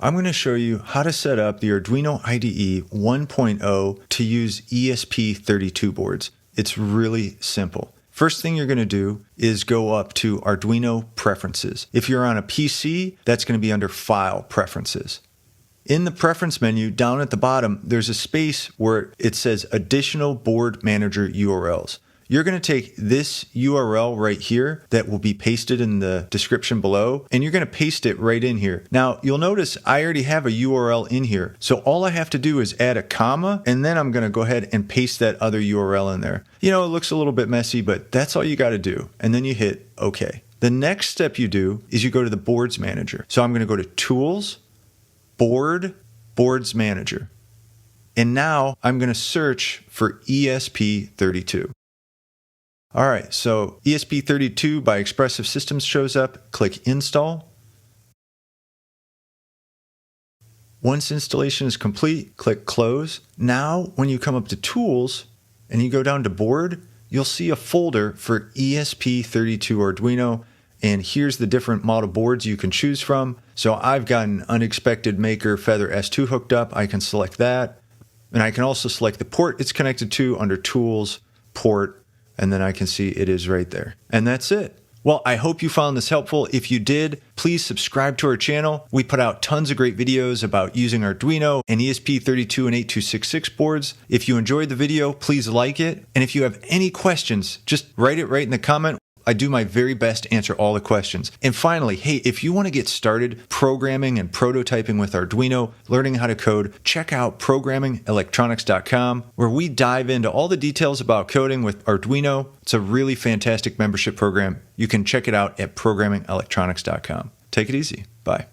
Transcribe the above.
I'm going to show you how to set up the Arduino IDE 1.0 to use ESP32 boards. It's really simple. First thing you're going to do is go up to Arduino Preferences. If you're on a PC, that's going to be under File Preferences. In the Preference menu, down at the bottom, there's a space where it says Additional Board Manager URLs. You're going to take this URL right here that will be pasted in the description below, and you're going to paste it right in here. Now, you'll notice I already have a URL in here. So all I have to do is add a comma, and then I'm going to go ahead and paste that other URL in there. You know, it looks a little bit messy, but that's all you got to do. And then you hit OK. The next step you do is you go to the Boards Manager. So I'm going to go to Tools, Boards Manager. And now I'm going to search for ESP32. All right, so ESP32 by Expressive Systems shows up. Click Install. Once installation is complete, click Close. Now, when you come up to Tools and you go down to Board, you'll see a folder for ESP32 Arduino. And here's the different model boards you can choose from. So I've got an Unexpected Maker Feather S2 hooked up. I can select that. And I can also select the port it's connected to under Tools, Port, and then I can see it is right there. And that's it. Well, I hope you found this helpful. If you did, please subscribe to our channel. We put out tons of great videos about using Arduino and ESP32 and 8266 boards. If you enjoyed the video, please like it. And if you have any questions, just write it right in the comment. I do my very best to answer all the questions. And finally, hey, if you want to get started programming and prototyping with Arduino, learning how to code, check out ProgrammingElectronics.com, where we dive into all the details about coding with Arduino. It's a really fantastic membership program. You can check it out at ProgrammingElectronics.com. Take it easy. Bye.